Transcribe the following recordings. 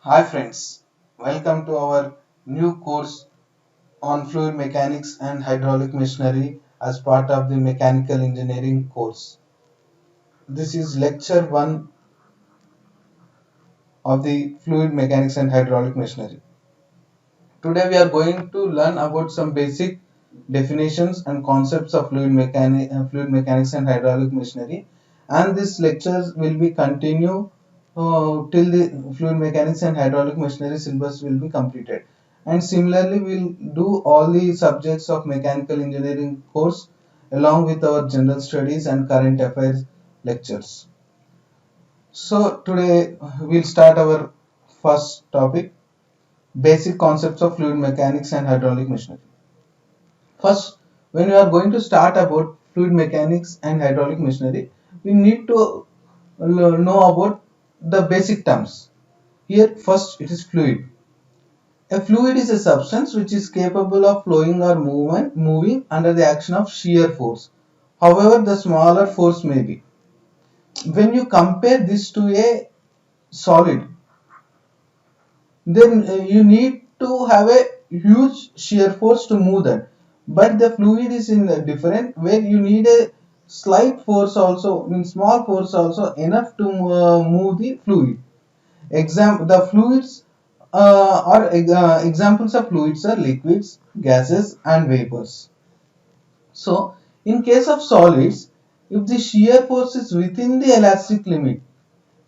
Hi friends, welcome to our new course on fluid mechanics and hydraulic machinery as part of the mechanical engineering course. This is lecture 1 of the fluid mechanics and hydraulic machinery. Today we are going to learn about some basic definitions and concepts of fluid mechanics and hydraulic machinery, and this lectures will be continue till the fluid mechanics and hydraulic machinery syllabus will be completed. And similarly we'll do all the subjects of mechanical engineering course along with our general studies and current affairs lectures. So today we'll start our first topic, basic concepts of fluid mechanics and hydraulic machinery. First, when we are going to start about fluid mechanics and hydraulic machinery, we need to know about the basic terms. Here, first, it is fluid. A fluid is a substance which is capable of flowing or moving under the action of shear force, however the smaller force may be. When you compare this to a solid, then you need to have a huge shear force to move that, but the fluid is in a different where you need a slight force also, small force also enough to move the fluid. The fluids examples of fluids are liquids, gases and vapors. So in case of solids, if the shear force is within the elastic limit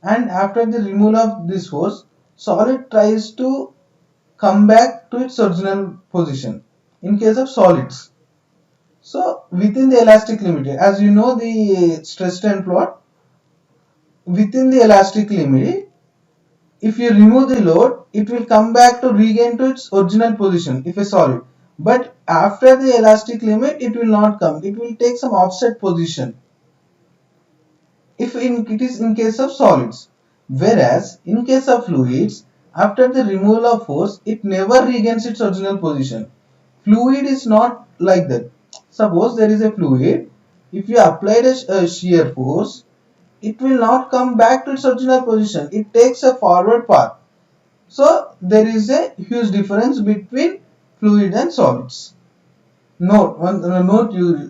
and after the removal of this force, solid tries to come back to its original position in case of solids. So within the elastic limit, as you know the stress strain plot, within the elastic limit, if you remove the load, it will come back to regain to its original position if a solid. But after the elastic limit, it will not come. It will take some offset position if it is in case of solids. Whereas in case of fluids, after the removal of force, it never regains its original position. Fluid is not like that. Suppose there is a fluid, if you applied a shear force, it will not come back to its original position. It takes a forward path. So there is a huge difference between fluid and solids. Note you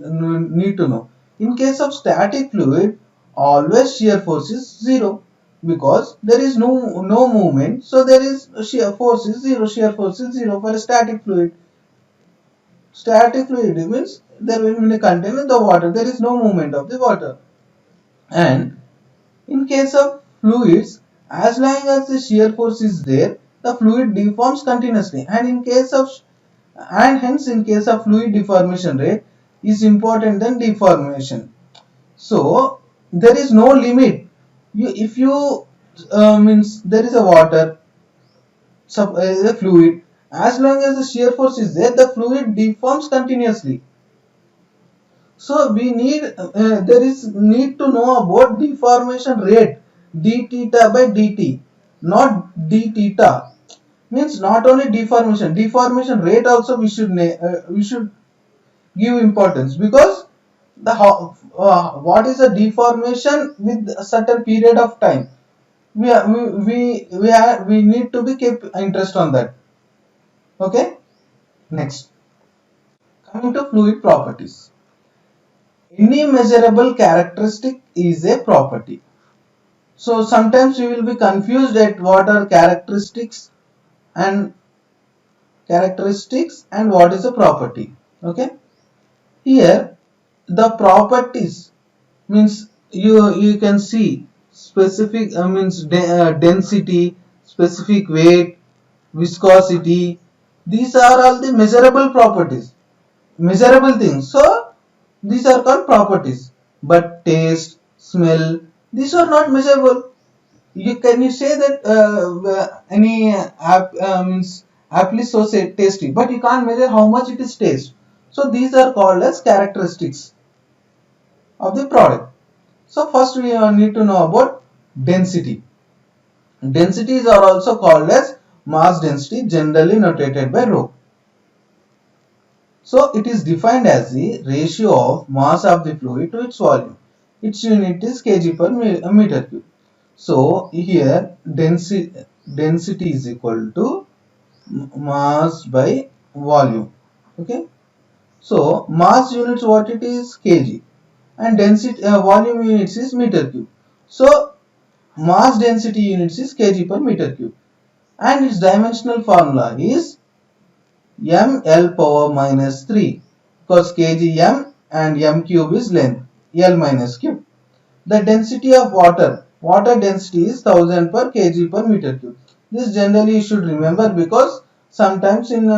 need to know. In case of static fluid, always shear force is zero because there is no movement. So there is shear force is zero. Shear force is zero for a static fluid. Static fluid means there will be a container the water. There is no movement of the water. And in case of fluids, as long as the shear force is there, the fluid deforms continuously. And hence in case of fluid deformation rate is important than deformation. So there is no limit. If you means there is a water, a fluid, as long as the shear force is there, the fluid deforms continuously. So we need there is need to know about deformation rate d theta by dt, not d theta. Means not only deformation rate also we should give importance, because what is a deformation with a certain period of time, we need to be keep interest on that. Okay, next, coming to fluid properties. Any measurable characteristic is a property. So sometimes you will be confused at what are and characteristics and what is a property. Okay, here the properties means you can see specific density, specific weight, viscosity. These are all the measurable properties, measurable things. So these are called properties. But taste, smell, these are not measurable. You say that any means apple is so say tasty, but you can't measure how much it is taste. So these are called as characteristics of the product. So first we need to know about density. Densities are also called as mass density, generally notated by rho. So it is defined as the ratio of mass of the fluid to its volume. Its unit is kg per meter cube. So here density, density is equal to mass by volume. Okay, so mass units what it is, kg, and density volume units is meter cube. So mass density units is kg per meter cube, and its dimensional formula is ml power minus 3, because kg m and m cube is length, l minus cube. The density of water density is 1000 per kg per meter cube. This generally you should remember, because sometimes in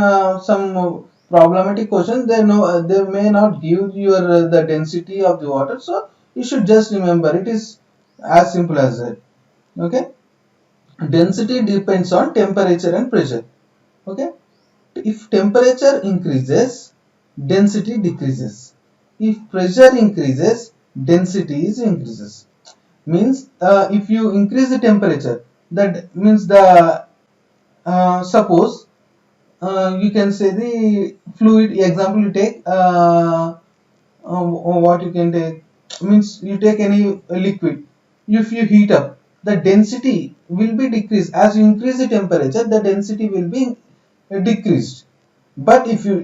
some problematic questions they may not give your the density of the water, so you should just remember it is as simple as that. Okay, density depends on temperature and pressure. Okay, if temperature increases, density decreases. If pressure increases, density is increases. Means if you increase the temperature, that means the suppose you can say the fluid example you take, what you can take, means you take any liquid. If you heat up, the density will be decreased. As you increase the temperature, the density will be decreased. But if you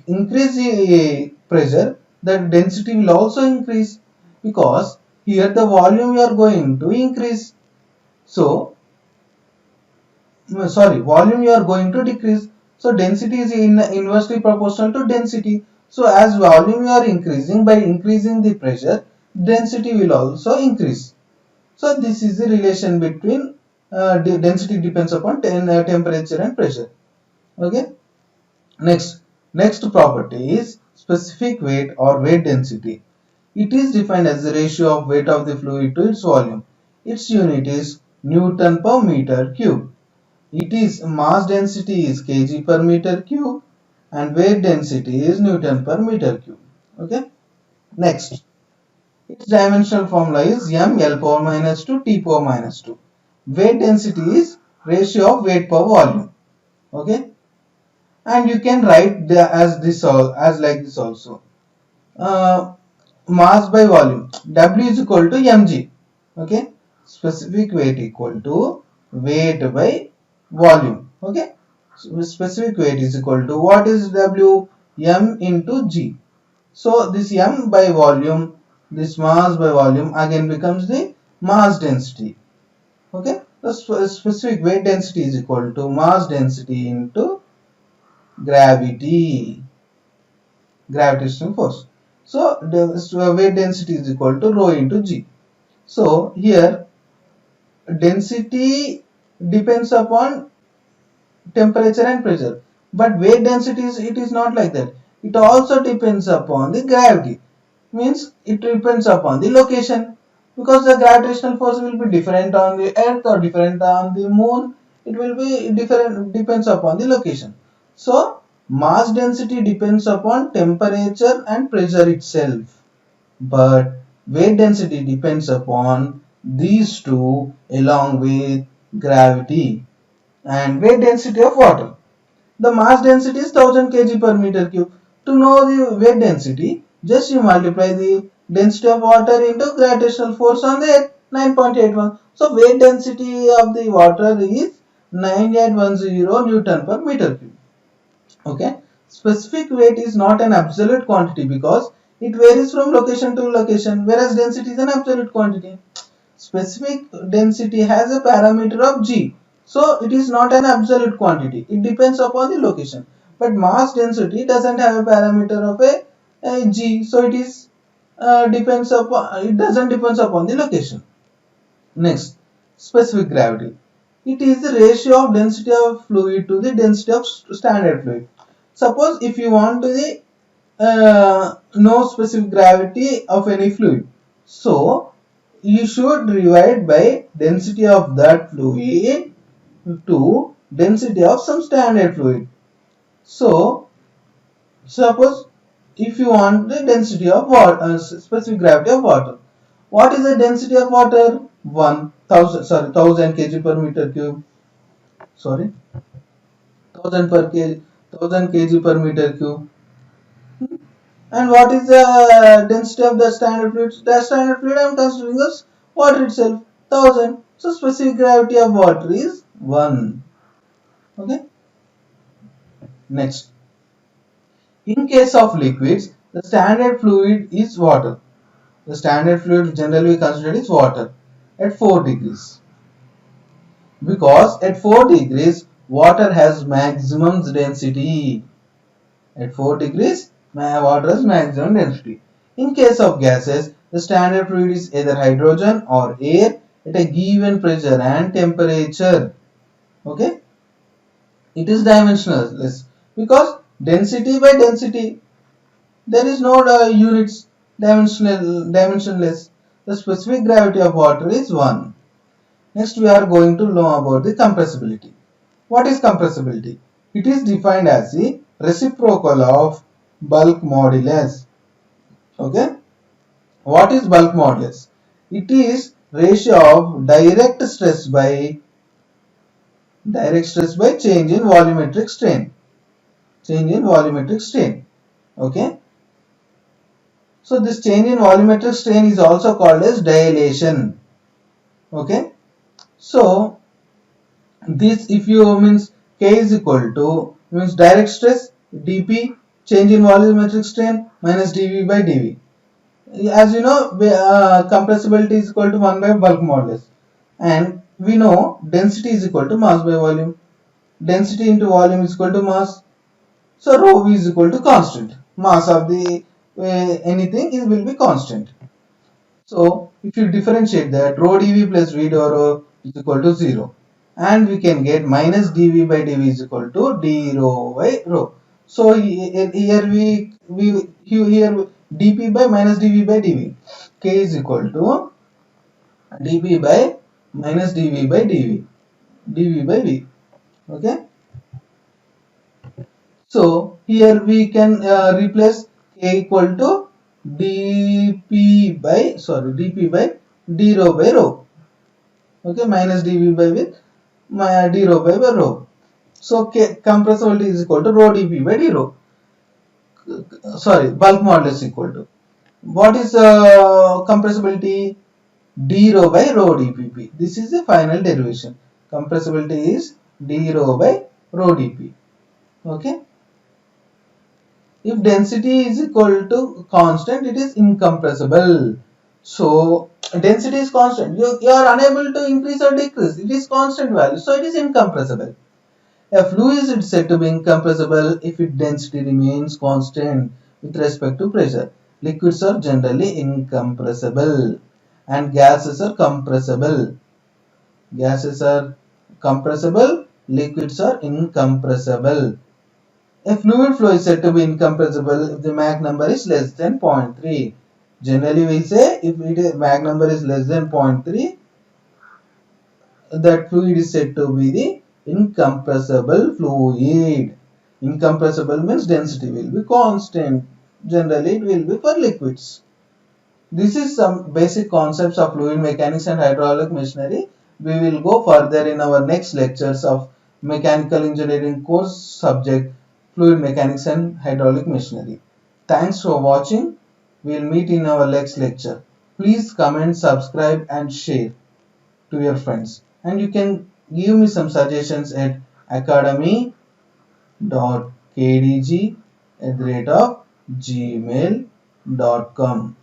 increase the pressure, the density will also increase, because here the volume you are going to increase. So sorry, volume you are going to decrease. So density is inversely proportional to density. So as volume you are increasing, by increasing the pressure, density will also increase. So this is the relation between the density depends upon temperature and pressure. Okay. Next property is specific weight or weight density. It is defined as the ratio of weight of the fluid to its volume. Its unit is Newton per meter cube. It is mass density is kg per meter cube, and weight density is Newton per meter cube. Okay. Next, its dimensional formula is ml power minus 2 t power minus 2. Weight density is ratio of weight per volume. Okay. And you can write as this as like this also. Uh, Mass by volume, W is equal to mg. Okay, specific weight equal to weight by volume. Okay, so specific weight is equal to what is W, m into g. So this m by volume, this mass by volume again becomes the mass density. Okay, the specific weight density is equal to mass density into gravitational force. So the weight density is equal to rho into g. So here density depends upon temperature and pressure, but weight density is not like that. It also depends upon the gravity. Means it depends upon the location, because the gravitational force will be different on the earth or different on the moon. It will be different, depends upon the location. So mass density depends upon temperature and pressure itself, but weight density depends upon these two along with gravity. And weight density of water, the mass density is 1000 kg per meter cube. To know the weight density, just you multiply the density of water into gravitational force on the earth, 9.81. So weight density of the water is 9810 Newton per meter cube. Okay, specific weight is not an absolute quantity, because it varies from location to location, whereas density is an absolute quantity. Specific density has a parameter of g, so it is not an absolute quantity, it depends upon the location. But mass density doesn't have a parameter of a g, so it is depends upon, it doesn't depends upon the location. Next, specific gravity, it is the ratio of density of fluid to the density of standard fluid. Suppose if you want to the know specific gravity of any fluid, so you should divide by density of that fluid to density of some standard fluid. So suppose if you want the density of water, specific gravity of water, what is the density of water? 1000 kg per meter cube. Sorry, 1000 kg per meter cube. And what is the density of the standard fluid? The standard fluid I am considering as water itself, 1000. So specific gravity of water is 1. Okay. Next, in case of liquids, the standard fluid is water. The standard fluid generally considered is water at 4 degrees, because at 4 degrees water has maximum density. At 4 degrees water has maximum density. In case of gases, the standard fluid is either hydrogen or air at a given pressure and temperature. Okay, it is dimensionless because density by density, there is no units, dimensionless. The specific gravity of water is 1. Next, we are going to know about the compressibility. What is compressibility? It is defined as the reciprocal of bulk modulus. Okay. What is bulk modulus? It is ratio of direct stress by change in volumetric strain. Change in volumetric strain. Okay. So this change in volumetric strain is also called as dilation. Okay. So this, if you means K is equal to means direct stress dP change in volumetric strain minus dV by dV. As you know, compressibility is equal to 1 by bulk modulus, and we know density is equal to mass by volume. Density into volume is equal to mass. So rho v is equal to constant. Mass of the anything is will be constant. So if you differentiate that, rho dV plus v dou rho is equal to 0, and we can get minus dV by dV is equal to d rho by rho. So here here dP by minus dV by dV. K is equal to dP by minus dV by dV. dV by v. Okay. So here we can replace K equal to dP by d rho by rho. Okay, minus dV by with d rho by rho. So compressibility is equal to rho dP by d rho. Sorry, bulk modulus equal to, what is compressibility? D rho by rho dpp. This is the final derivation. Compressibility is d rho by rho dp. Okay. If density is equal to constant, it is incompressible. So density is constant. You are unable to increase or decrease. It is constant value. So it is incompressible. A fluid is said to be incompressible if its density remains constant with respect to pressure. Liquids are generally incompressible and gases are compressible. Gases are compressible, liquids are incompressible. A fluid flow is said to be incompressible if the Mach number is less than 0.3. Generally, we say if Mach number is less than 0.3, that fluid is said to be the incompressible fluid. Incompressible means density will be constant. Generally, it will be for liquids. This is some basic concepts of fluid mechanics and hydraulic machinery. We will go further in our next lectures of mechanical engineering course subject fluid mechanics and hydraulic machinery. Thanks for watching. We will meet in our next lecture. Please comment, subscribe and share to your friends. And you can give me some suggestions at academy.kdg@gmail.com.